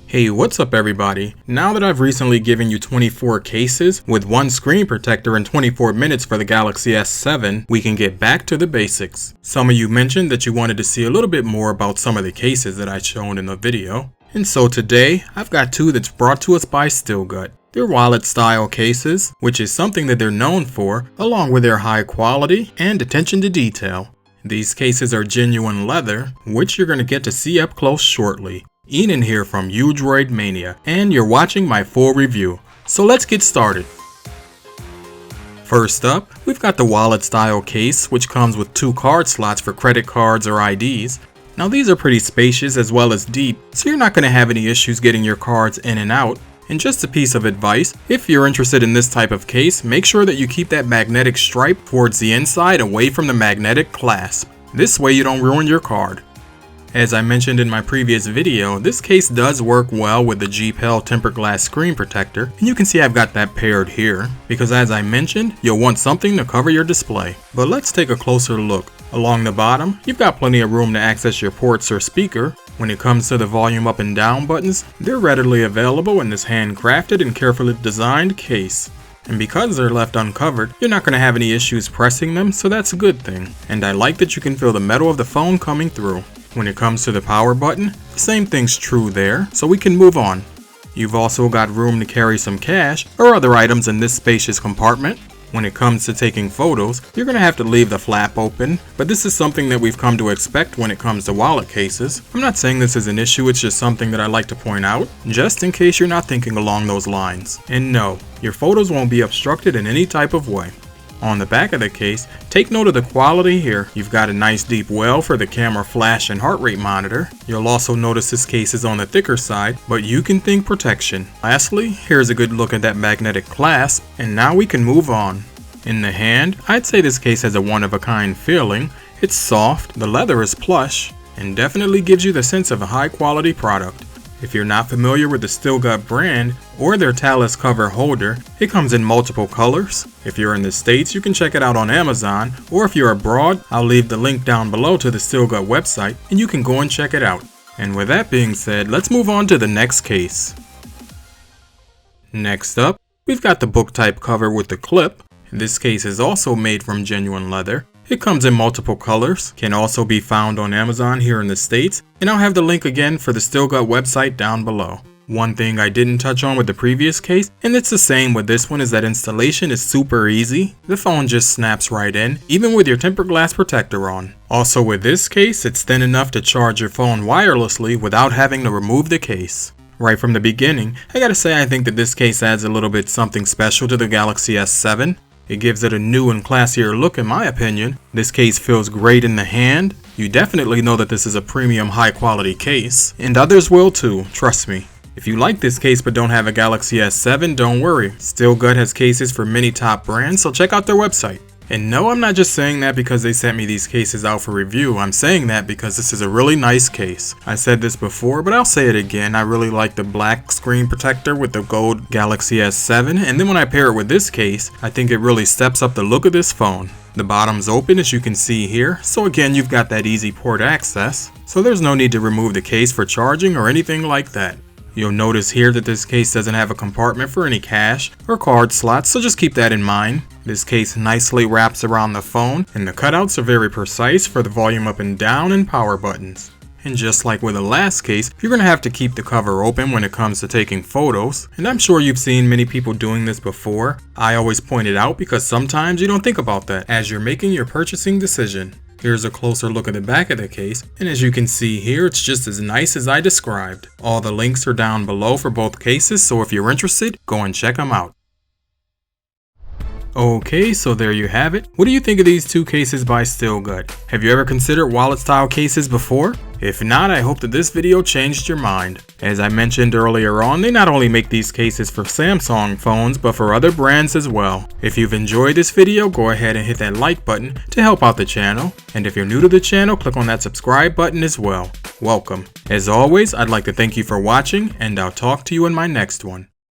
Hey, what's up everybody? Now that I've recently given you 24 cases with one screen protector and 24 minutes for the Galaxy S7, we can get back to the basics. Some of you mentioned that you wanted to see a little bit more about some of the cases that I shown in the video. And so today, I've got two that's brought to us by StilGut. They're wallet style cases, which is something that they're known for, along with their high quality and attention to detail. These cases are genuine leather, which you're going to get to see up close shortly. Ian here from Droid Mania, and you're watching my full review. So let's get started. First up, we've got the wallet style case, which comes with 2 card slots for credit cards or IDs. Now these are pretty spacious as well as deep, so you're not going to have any issues getting your cards in and out. And just a piece of advice, if you're interested in this type of case, make sure that you keep that magnetic stripe towards the inside away from the magnetic clasp. This way you don't ruin your card. As I mentioned in my previous video, this case does work well with the G-Pel tempered glass screen protector, and you can see I've got that paired here, because as I mentioned, you'll want something to cover your display. But let's take a closer look. Along the bottom, you've got plenty of room to access your ports or speaker. When it comes to the volume up and down buttons, they're readily available in this handcrafted and carefully designed case. And because they're left uncovered, you're not going to have any issues pressing them, so that's a good thing. And I like that you can feel the metal of the phone coming through. When it comes to the power button, the same thing's true there, so we can move on. You've also got room to carry some cash or other items in this spacious compartment. When it comes to taking photos, you're going to have to leave the flap open, but this is something that we've come to expect when it comes to wallet cases. I'm not saying this is an issue, it's just something that I like to point out, just in case you're not thinking along those lines. And no, your photos won't be obstructed in any type of way. On the back of the case, take note of the quality here. You've got a nice deep well for the camera flash and heart rate monitor. You'll also notice this case is on the thicker side, but you can think protection. Lastly, here's a good look at that magnetic clasp, and now we can move on. In the hand, I'd say this case has a one-of-a-kind feeling. It's soft, the leather is plush, and definitely gives you the sense of a high-quality product. If you're not familiar with the StilGut brand or their Talis Card Holder, it comes in multiple colors. If you're in the States, you can check it out on Amazon, or if you're abroad, I'll leave the link down below to the StilGut website and you can go and check it out. And with that being said, let's move on to the next case. Next up, we've got the book type cover with the clip. This case is also made from genuine leather. It comes in multiple colors, can also be found on Amazon here in the States, and I'll have the link again for the StilGut website down below. One thing I didn't touch on with the previous case, and it's the same with this one, is that installation is super easy. The phone just snaps right in, even with your tempered glass protector on. Also with this case, it's thin enough to charge your phone wirelessly without having to remove the case. Right from the beginning, I gotta say I think that this case adds a little bit something special to the Galaxy S7. It gives it a new and classier look in my opinion. This case feels great in the hand. You definitely know that this is a premium high quality case, and others will too, trust me. If you like this case but don't have a Galaxy S7, don't worry. StilGut has cases for many top brands, so check out their website. And no, I'm not just saying that because they sent me these cases out for review. I'm saying that because this is a really nice case. I said this before, but I'll say it again. I really like the black screen protector with the gold Galaxy S7. And then when I pair it with this case, I think it really steps up the look of this phone. The bottom's open as you can see here. So again, you've got that easy port access. So there's no need to remove the case for charging or anything like that. You'll notice here that this case doesn't have a compartment for any cash or card slots, so just keep that in mind. This case nicely wraps around the phone, and the cutouts are very precise for the volume up and down and power buttons. And just like with the last case, you're going to have to keep the cover open when it comes to taking photos, and I'm sure you've seen many people doing this before. I always point it out because sometimes you don't think about that as you're making your purchasing decision. Here's a closer look at the back of the case, and as you can see here, it's just as nice as I described. All the links are down below for both cases, so if you're interested, go and check them out. Okay, so there you have it. What do you think of these two cases by StilGut? Have you ever considered wallet style cases before? If not, I hope that this video changed your mind. As I mentioned earlier on, they not only make these cases for Samsung phones, but for other brands as well. If you've enjoyed this video, go ahead and hit that like button to help out the channel. And if you're new to the channel, click on that subscribe button as well. Welcome. As always, I'd like to thank you for watching, and I'll talk to you in my next one.